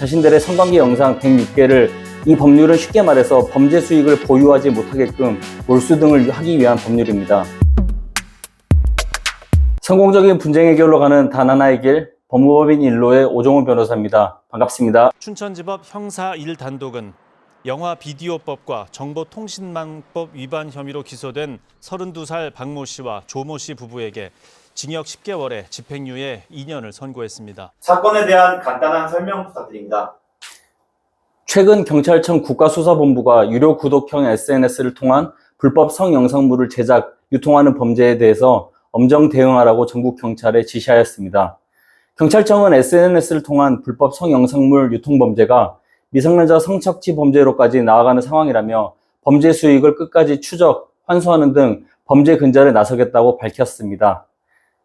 자신들의 성관계 영상 106개를 이 법률은 쉽게 말해서 범죄 수익을 보유하지 못하게끔 몰수 등을 하기 위한 법률입니다. 성공적인 분쟁 해결로 가는 단 하나의 길, 법무법인 일로의 오종훈 변호사입니다. 반갑습니다. 춘천지법 형사 1단독은 영화 비디오법과 정보통신망법 위반 혐의로 기소된 32살 박모 씨와 조모 씨 부부에게 징역 10개월에 집행유예 2년을 선고했습니다. 사건에 대한 간단한 설명 부탁드립니다. 최근 경찰청 국가수사본부가 유료 구독형 SNS를 통한 불법 성영상물을 제작, 유통하는 범죄에 대해서 엄정 대응하라고 전국 경찰에 지시하였습니다. 경찰청은 SNS를 통한 불법 성영상물 유통 범죄가 미성년자 성착취 범죄로까지 나아가는 상황이라며 범죄 수익을 끝까지 추적, 환수하는 등 범죄 근절에 나서겠다고 밝혔습니다.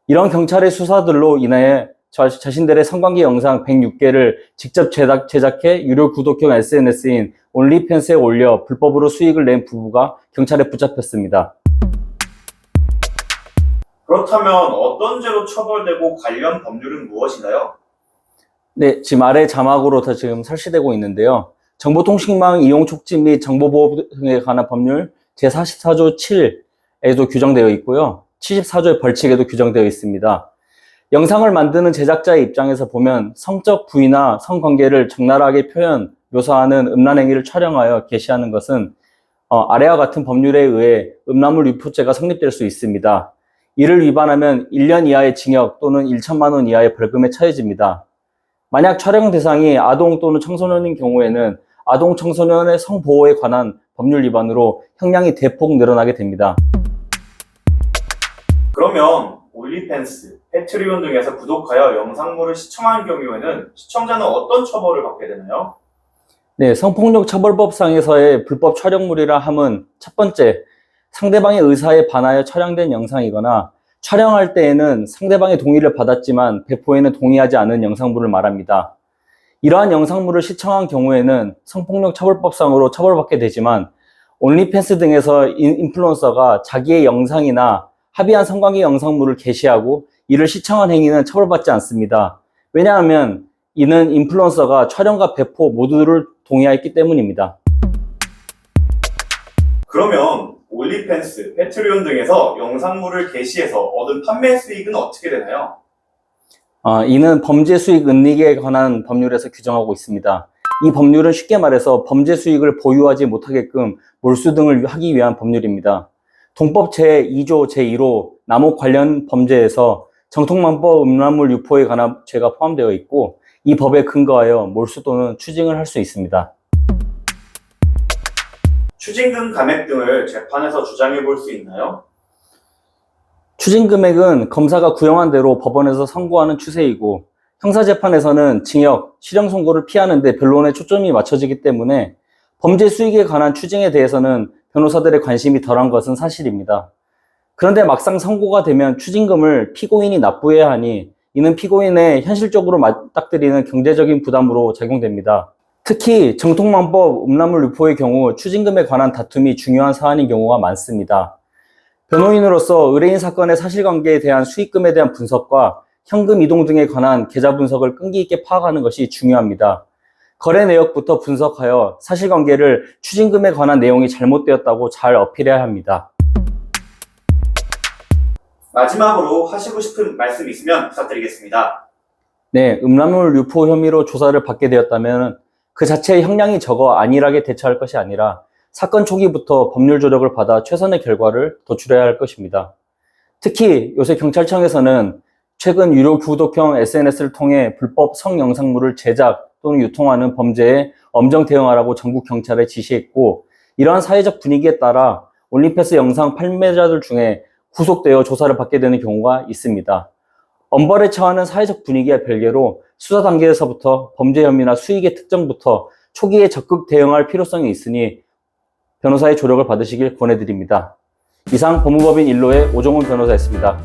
이런 경찰의 수사들로 인해 자신들의 성관계 영상 106개를 직접 제작해 유료 구독형 SNS인 온리팬스에 올려 불법으로 수익을 낸 부부가 경찰에 붙잡혔습니다. 그렇다면 어떤 죄로 처벌되고 관련 법률은 무엇인가요? 네, 지금 아래 자막으로 다 지금 설치되고 있는데요. 정보통신망 이용 촉진 및 정보보호 등에 관한 법률 제44조 7에도 규정되어 있고요. 74조의 벌칙에도 규정되어 있습니다. 영상을 만드는 제작자의 입장에서 보면 성적 부위나 성관계를 적나라하게 묘사하는 음란 행위를 촬영하여 게시하는 것은 아래와 같은 법률에 의해 음란물 유포죄가 성립될 수 있습니다. 이를 위반하면 1년 이하의 징역 또는 1천만 원 이하의 벌금에 처해집니다. 만약 촬영 대상이 아동 또는 청소년인 경우에는 아동 청소년의 성보호에 관한 법률 위반으로 형량이 대폭 늘어나게 됩니다. 그러면 온리팬스, 패트리온 등에서 구독하여 영상물을 시청하는 경우에는 시청자는 어떤 처벌을 받게 되나요? 네, 성폭력 처벌법상에서의 불법 촬영물이라 함은 첫 번째, 상대방의 의사에 반하여 촬영된 영상이거나 촬영할 때에는 상대방의 동의를 받았지만 배포에는 동의하지 않은 영상물을 말합니다. 이러한 영상물을 시청한 경우에는 성폭력 처벌법상으로 처벌받게 되지만 온리팬스 등에서 인플루언서가 자기의 영상이나 합의한 성관계 영상물을 게시하고 이를 시청한 행위는 처벌받지 않습니다. 왜냐하면 이는 인플루언서가 촬영과 배포 모두를 동의하였기 때문입니다. 그러면 온리팬스, 패트리온 등에서 영상물을 게시해서 얻은 판매 수익은 어떻게 되나요? 이는 범죄 수익 은닉에 관한 법률에서 규정하고 있습니다. 이 법률은 쉽게 말해서 범죄 수익을 보유하지 못하게끔 몰수 등을 하기 위한 법률입니다. 동법 제2조 제1호 남혹 관련 범죄에서 정통망법 음란물 유포에 관한 죄가 포함되어 있고 이 법에 근거하여 몰수 또는 추징을 할 수 있습니다. 추징금 감액 등을 재판에서 주장해 볼 수 있나요? 추징금액은 검사가 구형한 대로 법원에서 선고하는 추세이고 형사재판에서는 징역, 실형 선고를 피하는 데 변론에 초점이 맞춰지기 때문에 범죄 수익에 관한 추징에 대해서는 변호사들의 관심이 덜한 것은 사실입니다. 그런데 막상 선고가 되면 추징금을 피고인이 납부해야 하니 이는 피고인의 현실적으로 맞닥뜨리는 경제적인 부담으로 작용됩니다. 특히 정통망법 음란물 유포의 경우 추징금에 관한 다툼이 중요한 사안인 경우가 많습니다. 변호인으로서 의뢰인 사건의 사실관계에 대한 수익금에 대한 분석과 현금 이동 등에 관한 계좌 분석을 끈기 있게 파악하는 것이 중요합니다. 거래 내역부터 분석하여 사실관계를 추징금에 관한 내용이 잘못되었다고 잘 어필해야 합니다. 마지막으로 하시고 싶은 말씀 있으면 부탁드리겠습니다. 네, 음란물 유포 혐의로 조사를 받게 되었다면 그 자체의 형량이 적어 안일하게 대처할 것이 아니라 사건 초기부터 법률 조력을 받아 최선의 결과를 도출해야 할 것입니다. 특히 요새 경찰청에서는 최근 유료 구독형 SNS를 통해 불법 성영상물을 제작 또는 유통하는 범죄에 엄정 대응하라고 전국 경찰에 지시했고 이러한 사회적 분위기에 따라 온리팬스 영상 판매자들 중에 구속되어 조사를 받게 되는 경우가 있습니다. 엄벌에 처하는 사회적 분위기와 별개로 수사 단계에서부터 범죄 혐의나 수익의 특정부터 초기에 적극 대응할 필요성이 있으니 변호사의 조력을 받으시길 권해드립니다. 이상 법무법인 일로의 오종훈 변호사였습니다.